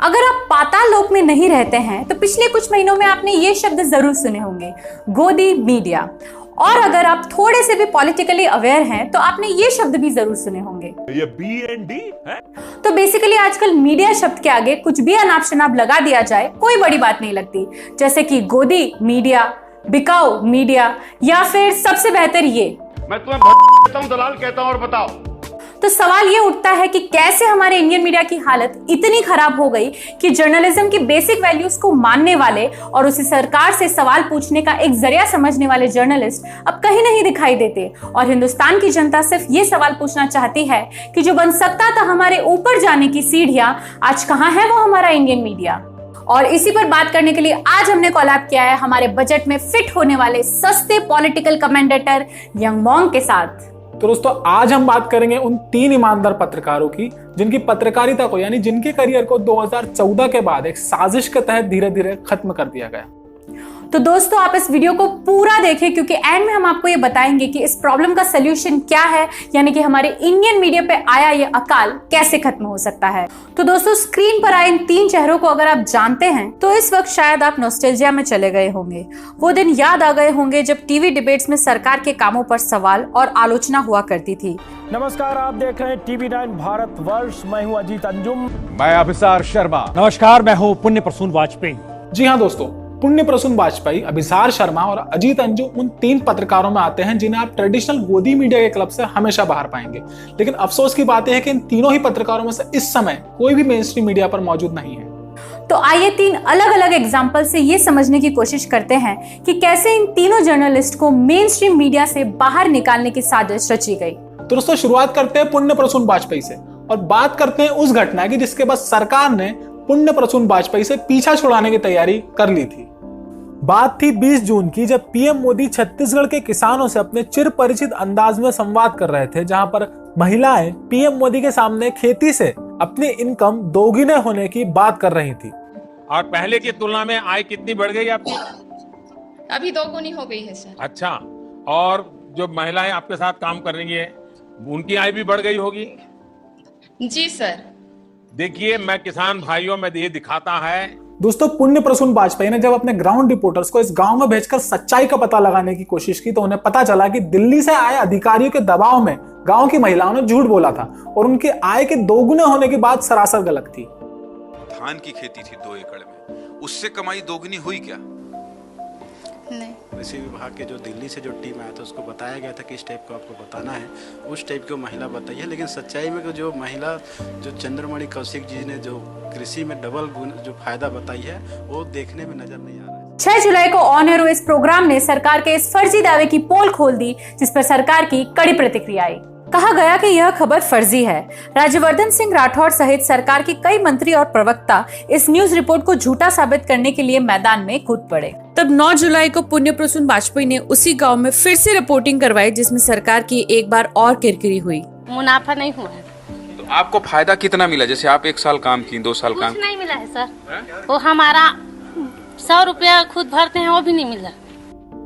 अगर आप पाताल लोक में नहीं रहते हैं तो पिछले कुछ महीनों में आपने ये शब्द जरूर सुने होंगे, गोदी मीडिया। और अगर आप थोड़े से भी पॉलिटिकली अवेयर हैं तो आपने ये शब्द भी जरूर सुने होंगे। ये BND है? तो बेसिकली आजकल मीडिया शब्द के आगे कुछ भी अनाप शनाप लगा दिया जाए कोई बड़ी बात नहीं लगती, जैसे कि गोदी मीडिया, बिकाऊ मीडिया, या फिर सबसे बेहतर ये, मैं तुम्हें कहता हूं, दलाल कहता हूं, और बताओ। तो सवाल ये उठता है कि कैसे हमारे इंडियन मीडिया की हालत इतनी खराब हो गई कि जर्नलिज्म की बेसिक वैल्यूज को मानने वाले और उसे सरकार से सवाल पूछने का एक जरिया समझने वाले जर्नलिस्ट अब कहीं नहीं दिखाई देते, और हिंदुस्तान की जनता सिर्फ ये सवाल पूछना चाहती है कि जो बन सकता था हमारे ऊपर जाने की सीढ़ियां, आज कहां है वो हमारा इंडियन मीडिया। और इसी पर बात करने के लिए आज हमने कोलैब किया है हमारे बजट में फिट होने वाले सस्ते पॉलिटिकल कमेंटेटर यंग मॉन्ग के साथ। तो दोस्तों, आज हम बात करेंगे उन 3 ईमानदार पत्रकारों की जिनकी पत्रकारिता को, यानी जिनके करियर को 2014 के बाद एक साजिश के तहत धीरे धीरे खत्म कर दिया गया। तो दोस्तों, आप इस वीडियो को पूरा देखें क्योंकि एंड में हम आपको ये बताएंगे कि इस प्रॉब्लम का सलूशन क्या है, यानी कि हमारे इंडियन मीडिया पे आया ये अकाल कैसे खत्म हो सकता है। तो दोस्तों, स्क्रीन पर आए इन 3 चेहरों को अगर आप जानते हैं तो इस वक्त शायद आप नॉस्टैल्जिया में चले गए होंगे। वो दिन याद आ गए होंगे जब टीवी डिबेट्स में सरकार के कामों पर सवाल और आलोचना हुआ करती थी। नमस्कार, आप देख रहे हैं TV9 भारतवर्ष। मैं हूं अजीत अंजुम। मैं अभिसार शर्मा। नमस्कार, मैं हूं पुण्य प्रसून वाजपेयी। जी हाँ दोस्तों, पुण्य प्रसून वाजपेयी, अभिसार शर्मा और अजीत अंजुम उन 3 पत्रकारों में आते हैं जिन्हें आप ट्रेडिशनल गोदी मीडिया के क्लब से हमेशा बाहर पाएंगे। लेकिन अफसोस की बात यह है कि इन तीनों ही पत्रकारों में से इस समय कोई भी मेन स्ट्रीम मीडिया पर मौजूद नहीं है। तो आइए 3 अलग अलग एग्जाम्पल से ये समझने की कोशिश करते हैं कि कैसे इन तीनों जर्नलिस्ट को मेन स्ट्रीम मीडिया से बाहर निकालने की साजिश रची गई। तो दोस्तों, शुरुआत करते हैं पुण्य प्रसून वाजपेयी से और बात करते हैं उस घटना की जिसके बाद सरकार ने पुण्य प्रसून वाजपेयी से पीछा छुड़ाने की तैयारी कर ली थी। बात थी 20 जून की, जब पीएम मोदी छत्तीसगढ़ के किसानों से अपने चिर परिचित अंदाज में संवाद कर रहे थे, जहां पर महिलाएं पीएम मोदी के सामने खेती से अपनी इनकम दोगुने होने की बात कर रही थी। और पहले की तुलना में आय कितनी बढ़ गई आपकी? अभी 2 गुनी हो गई है सर। अच्छा, और जो महिलाएं आपके साथ काम कर रही है उनकी आय भी बढ़ गई होगी? जी सर। देखिए, मैं किसान भाइयों में ये दिखाता है। दोस्तों, पुण्य प्रसून वाजपेयी ने जब अपने ग्राउंड रिपोर्टर्स को इस गांव में भेजकर सच्चाई का पता लगाने की कोशिश की तो उन्हें पता चला कि दिल्ली से आए अधिकारियों के दबाव में गांव की महिलाओं ने झूठ बोला था और उनकी आय के दोगुने होने की बात सरासर गलत थी। धान की खेती थी 2 एकड़ में, उससे कमाई दोगुनी हुई क्या? नहीं। कृषि विभाग के जो दिल्ली से जो टीम आया था उसको बताया गया था कि इस टाइप को आपको बताना है, उस टाइप की महिला बताई है। लेकिन सच्चाई में जो महिला, जो चंद्रमणि कौशिक जी ने जो कृषि में डबल गुण जो फायदा बताई है, वो देखने में नजर नहीं आ रहा है। 6 जुलाई को ऑन एयर इस प्रोग्राम ने सरकार के इस फर्जी दावे की पोल खोल दी, जिस पर सरकार की कड़ी प्रतिक्रिया आई। कहा गया कि यह खबर फर्जी है। राज्यवर्धन सिंह राठौड़ सहित सरकार के कई मंत्री और प्रवक्ता इस न्यूज रिपोर्ट को झूठा साबित करने के लिए मैदान में कूद पड़े। तब 9 जुलाई को पुण्य प्रसून वाजपेयी ने उसी गांव में फिर से रिपोर्टिंग करवाई, जिसमें सरकार की एक बार और किरकिरी हुई। मुनाफा नहीं हुआ है। तो आपको फायदा कितना मिला? जैसे आप 1 साल काम की, 2 साल काम? कुछ नहीं मिला है सर। वो हमारा 100 रुपया खुद भरते हैं, वो भी नहीं मिला।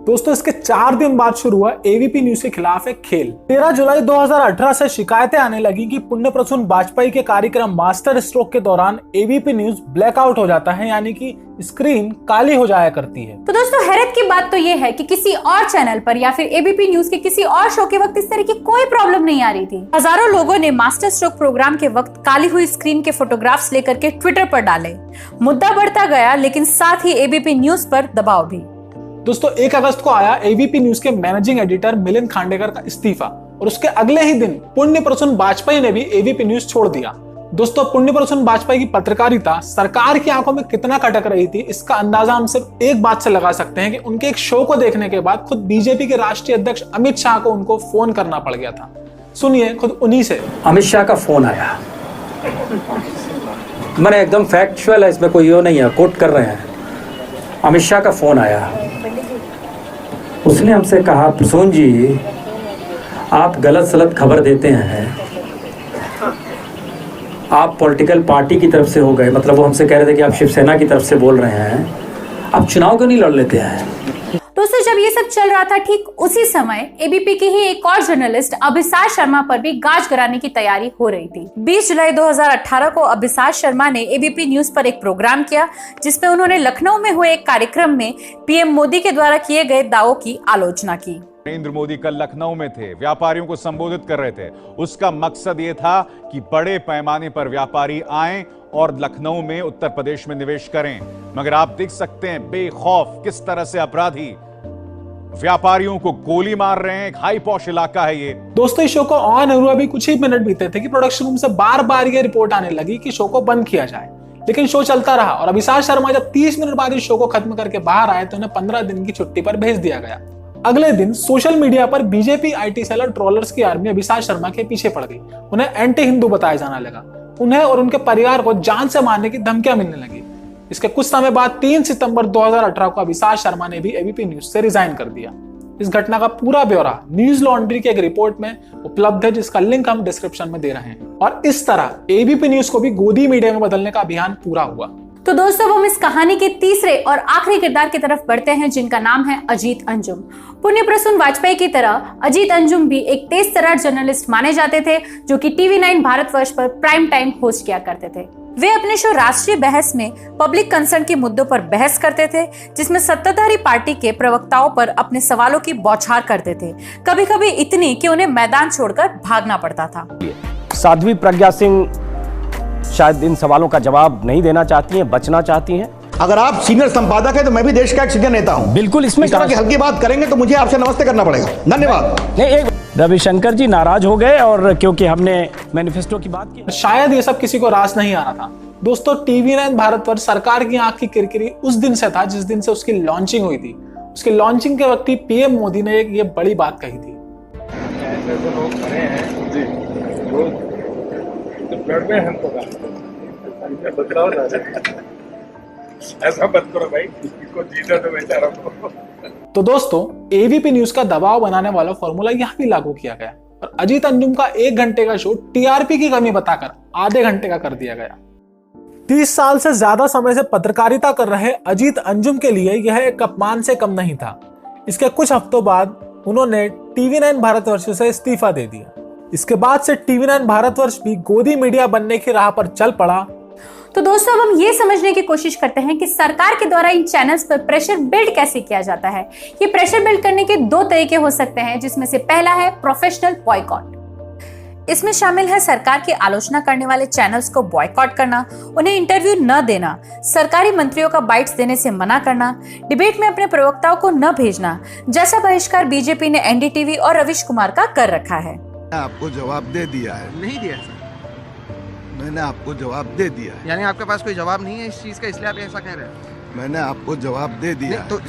दोस्तों, इसके 4 दिन बाद शुरू हुआ एबीपी न्यूज के खिलाफ एक खेल। 13 जुलाई 2018 से शिकायतें आने लगी कि पुण्य प्रसून वाजपेयी के कार्यक्रम मास्टर स्ट्रोक के दौरान एबीपी न्यूज ब्लैकआउट हो जाता है, यानी कि स्क्रीन काली हो जाया करती है। तो दोस्तों, हैरत की बात तो ये है कि किसी और चैनल पर या फिर एबीपी न्यूज के किसी और शो के वक्त इस तरह की कोई प्रॉब्लम नहीं आ रही थी। हजारों लोगों ने मास्टर स्ट्रोक प्रोग्राम के वक्त काली हुई स्क्रीन के फोटोग्राफ्स लेकर के ट्विटर पर डाले। मुद्दा बढ़ता गया, लेकिन साथ ही एबीपी न्यूज पर दबाव भी। दोस्तों, 1 अगस्त को आया एबीपी न्यूज के मैनेजिंग एडिटर मिलिंद खांडेकर का इस्तीफा और उसके अगले ही दिन पुण्य प्रसून वाजपेयी ने भी एबीपी न्यूज छोड़ दिया। दोस्तों, पुण्य प्रसून वाजपेयी की पत्रकारिता सरकार की आंखों में कितना खटक रही थी, इसका अंदाजा हम सिर्फ एक बात से लगा सकते हैं कि उनके एक शो को देखने के बाद खुद बीजेपी के राष्ट्रीय अध्यक्ष अमित शाह को उनको फोन करना पड़ गया था। सुनिए खुद उन्हीं से। अमित शाह का फोन आया, मैंने एकदम फैक्चुअल है, इसमें कोई वो नहीं है, कोट कर रहे हैं। अमित शाह का फोन आया, उसने हमसे कहा, प्रसून जी आप गलत सलत खबर देते हैं, आप पॉलिटिकल पार्टी की तरफ से हो गए, मतलब वो हमसे कह रहे थे कि आप शिवसेना की तरफ से बोल रहे हैं, आप चुनाव क्यों नहीं लड़ लेते हैं? दोस्तों, जब ये सब चल रहा था, ठीक उसी समय एबीपी के ही एक और जर्नलिस्ट अभिसार शर्मा पर भी गाज कराने की तैयारी हो रही थी। 20 जुलाई 2018 को अभिसार शर्मा ने एबीपी न्यूज पर एक प्रोग्राम किया, जिसमें उन्होंने लखनऊ में हुए एक कार्यक्रम में पीएम मोदी के द्वारा किए गए दावों की आलोचना की। नरेंद्र मोदी कल लखनऊ में थे, व्यापारियों को संबोधित कर रहे थे। उसका मकसद ये था कि बड़े पैमाने पर व्यापारी आएं और लखनऊ में, उत्तर प्रदेश में निवेश करें। मगर आप देख सकते हैं बेखौफ किस तरह से अपराधी व्यापारियों को गोली मार रहे हैं। एक हाई पॉश इलाका है ये। दोस्तों, इस शो को ऑन हुआ भी कुछ ही मिनट बीते थे कि प्रोडक्शन रूम से बार बार ये रिपोर्ट आने लगी कि शो को बंद किया जाए, लेकिन शो चलता रहा और अभिसार शर्मा जब 30 मिनट बाद इस शो को खत्म करके बाहर आए तो उन्हें 15 दिन की छुट्टी पर भेज दिया गया। अगले दिन सोशल मीडिया पर बीजेपी आईटी सेल और ट्रोलर्स की आर्मी अभिसार शर्मा के पीछे पड़ गई। उन्हें एंटी हिंदू बताया जाने लगा। उन्हें और उनके परिवार को जान से मारने की धमकियां मिलने लगी। इसके कुछ समय बाद 3 सितंबर 2018 को अभिसार शर्मा ने भी एबीपी न्यूज से रिजाइन कर दिया। इस घटना का पूरा ब्यौरा न्यूज लॉन्ड्री की एक रिपोर्ट में उपलब्ध है, जिसका लिंक हम डिस्क्रिप्शन में दे रहे हैं। और इस तरह एबीपी न्यूज को भी गोदी मीडिया में बदलने का अभियान पूरा हुआ। तो दोस्तों, हम इस कहानी के तीसरे और आखिरी किरदार की तरफ बढ़ते हैं, जिनका नाम है अजीत अंजुम। पुण्य प्रसून वाजपेयी की तरह अजीत अंजुम भी एक तेज तर्रार जर्नलिस्ट माने जाते थे, जो कि TV9 भारतवर्ष पर प्राइम टाइम होस्ट किया करते थे। वे अपने शो राष्ट्रीय बहस में पब्लिक कंसर्न के मुद्दों पर बहस करते थे, जिसमें सत्ताधारी पार्टी के प्रवक्ताओं पर अपने सवालों की बौछार करते थे, कभी कभी इतनी कि उन्हें मैदान छोड़कर भागना पड़ता था। साध्वी प्रज्ञा सिंह शायद इन सवालों का जवाब नहीं देना चाहती हैं, बचना चाहती हैं। अगर आप सीनियर संपादक हैं तो मैं भी देश का एक सीनियर नेता हूं। बिल्कुल, इसमें इस तरह की हल्की बात करेंगे तो मुझे आपसे नमस्ते करना पड़ेगा। धन्यवाद। नहीं, एक रविशंकर जी नाराज हो गए और क्योंकि हमने मैनिफेस्टो की बात की। शायद ये सब किसी को रास नहीं आ रहा था। दोस्तों, TV9 भारतवर्ष सरकार की आंख की किरकिरी उस दिन से था जिस दिन से उसकी लॉन्चिंग हुई थी। उसकी लॉन्चिंग के वक्त ही पीएम मोदी ने ये बड़ी बात कही थी। ऐसे लोग खड़े हैं जी, तो ब्लड में हमको बदलाव ना ऐसा मत करो भाई, इसको जीना तो बेचारा को। तो दोस्तों, एबीपी न्यूज का दबाव बनाने वाला फॉर्मूला यहाँ भी लागू किया गया और अजीत अंजुम का 1 घंटे का शो टीआरपी की कमी बताकर आधे घंटे का कर दिया गया। 30 साल से ज्यादा समय से पत्रकारिता कर रहे अजीत अंजुम के लिए यह एक अपमान से कम नहीं था। इसके कुछ हफ्तों बाद उन्होंने TV9 भारतवर्ष से इस्तीफा दे दिया। इसके बाद से TV9 भारतवर्ष भी गोदी मीडिया बनने की राह पर चल पड़ा। तो दोस्तों, अब हम ये समझने की कोशिश करते हैं कि सरकार के द्वारा इन चैनल्स पर प्रेशर बिल्ड कैसे किया जाता है। ये प्रेशर बिल्ड करने के 2 तरीके हो सकते हैं, जिसमें से पहला है प्रोफेशनल बॉयकॉट। इसमें शामिल है सरकार की आलोचना करने वाले चैनल्स को बॉयकॉट करना, उन्हें इंटरव्यू न देना, सरकारी मंत्रियों का बाइट्स देने से मना करना, डिबेट में अपने प्रवक्ताओं को न भेजना, जैसा बहिष्कार बीजेपी ने एनडीटीवी और रविश कुमार का कर रखा है। आपको जवाब दे दिया है। नहीं दिया सर, मैंने आपको जवाब दे दिया है। यानी आपके पास कोई जवाब नहीं है इस चीज का, इसलिए आप ऐसा कह रहे हैं। मैंने आपको जवाब दे दिया तो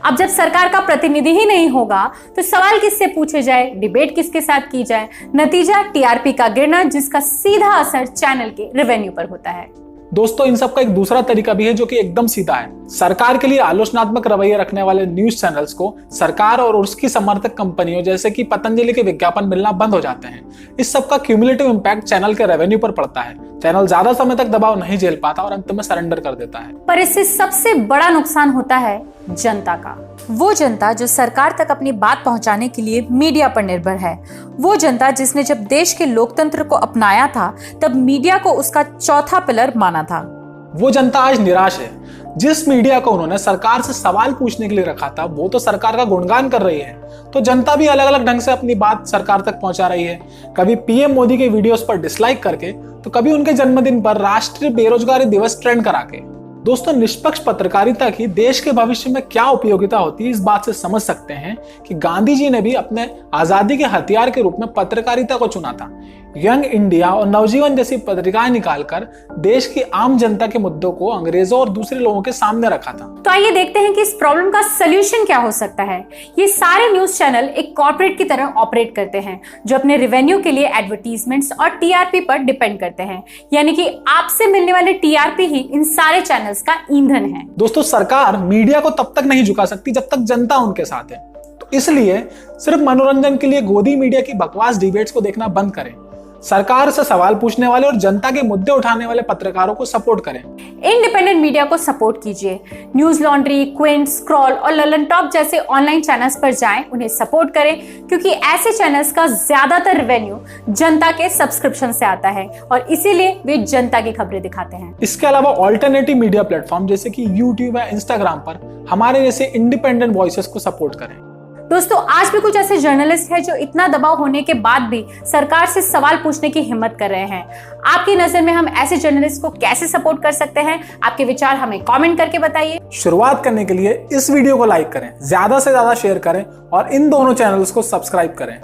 अब जब सरकार का प्रतिनिधि ही नहीं होगा तो सवाल किससे पूछे जाए, डिबेट किसके साथ की जाए? नतीजा टीआरपी का गिरना, जिसका सीधा असर चैनल के रेवेन्यू पर होता है। दोस्तों, इन सब का एक दूसरा तरीका भी है जो कि एकदम सीधा है। सरकार के लिए आलोचनात्मक रवैया रखने वाले न्यूज चैनल्स को सरकार और उसकी समर्थक कंपनियों जैसे कि पतंजलि के विज्ञापन मिलना बंद हो जाते हैं। इस सब का क्यूमुलेटिव इम्पैक्ट चैनल के रेवेन्यू पर पड़ता है। चैनल ज्यादा समय तक दबाव नहीं झेल पाता और अंत में सरेंडर कर देता है। पर इससे सबसे बड़ा नुकसान होता है जनता का। वो जनता जो सरकार तक अपनी बात पहुंचाने के लिए मीडिया पर निर्भर है। वो जनता जिसने जब देश के लोकतंत्र को अपनाया था तब मीडिया को उसका चौथा पिलर माना था। वो जनता आज निराश है। जिस मीडिया को उन्होंने सरकार से सवाल पूछने के लिए रखा था वो तो सरकार का गुणगान कर रही है, तो जनता भी अलग अलग ढंग से अपनी बात सरकार तक पहुंचा रही है। कभी पीएम मोदी के वीडियोस पर डिसलाइक करके, तो कभी उनके जन्मदिन पर राष्ट्रीय बेरोजगारी दिवस ट्रेंड करा के। दोस्तों, निष्पक्ष पत्रकारिता की देश के भविष्य में क्या उपयोगिता होती है, इस बात से समझ सकते हैं कि गांधी जी ने भी अपने आजादी के हथियार के रूप में पत्रकारिता को चुना था। यंग इंडिया और नवजीवन जैसी पत्रिकाएं निकालकर देश की आम जनता के मुद्दों को अंग्रेजों और दूसरे लोगों के सामने रखा था। तो आइए देखते हैं कि इस प्रॉब्लम का सोल्यूशन क्या हो सकता है। ये सारे न्यूज चैनल एक कॉर्पोरेट की तरह ऑपरेट करते हैं, जो अपने रेवेन्यू के लिए एडवर्टीजमेंट्स और टीआरपी पर डिपेंड करते हैं। यानी कि आपसे मिलने वाले टीआरपी ही इन सारे चैनल्स का ईंधन है। दोस्तों, सरकार मीडिया को तब तक नहीं झुका सकती जब तक जनता उनके साथ है। तो इसलिए सिर्फ मनोरंजन के लिए गोदी मीडिया की बकवास डिबेट्स को देखना बंद करें। सरकार से सवाल पूछने वाले और जनता के मुद्दे उठाने वाले पत्रकारों को सपोर्ट करें। इंडिपेंडेंट मीडिया को सपोर्ट कीजिए। न्यूज लॉन्ड्री, क्विंट, स्क्रॉल और ललन टॉप जैसे ऑनलाइन चैनल्स पर जाएं, उन्हें सपोर्ट करें, क्योंकि ऐसे चैनल्स का ज्यादातर रेवेन्यू जनता के सब्सक्रिप्शन से आता है और इसीलिए वे जनता की खबरें दिखाते हैं। इसके अलावा ऑल्टरनेटिव मीडिया प्लेटफॉर्म जैसे कि यूट्यूब या इंस्टाग्राम पर हमारे जैसे इंडिपेंडेंट वॉइसेस को सपोर्ट करें। दोस्तों, आज भी कुछ ऐसे जर्नलिस्ट हैं जो इतना दबाव होने के बाद भी सरकार से सवाल पूछने की हिम्मत कर रहे हैं। आपकी नजर में हम ऐसे जर्नलिस्ट को कैसे सपोर्ट कर सकते हैं? आपके विचार हमें कमेंट करके बताइए। शुरुआत करने के लिए इस वीडियो को लाइक करें, ज्यादा से ज्यादा शेयर करें और इन दोनों चैनल्स को सब्सक्राइब करें।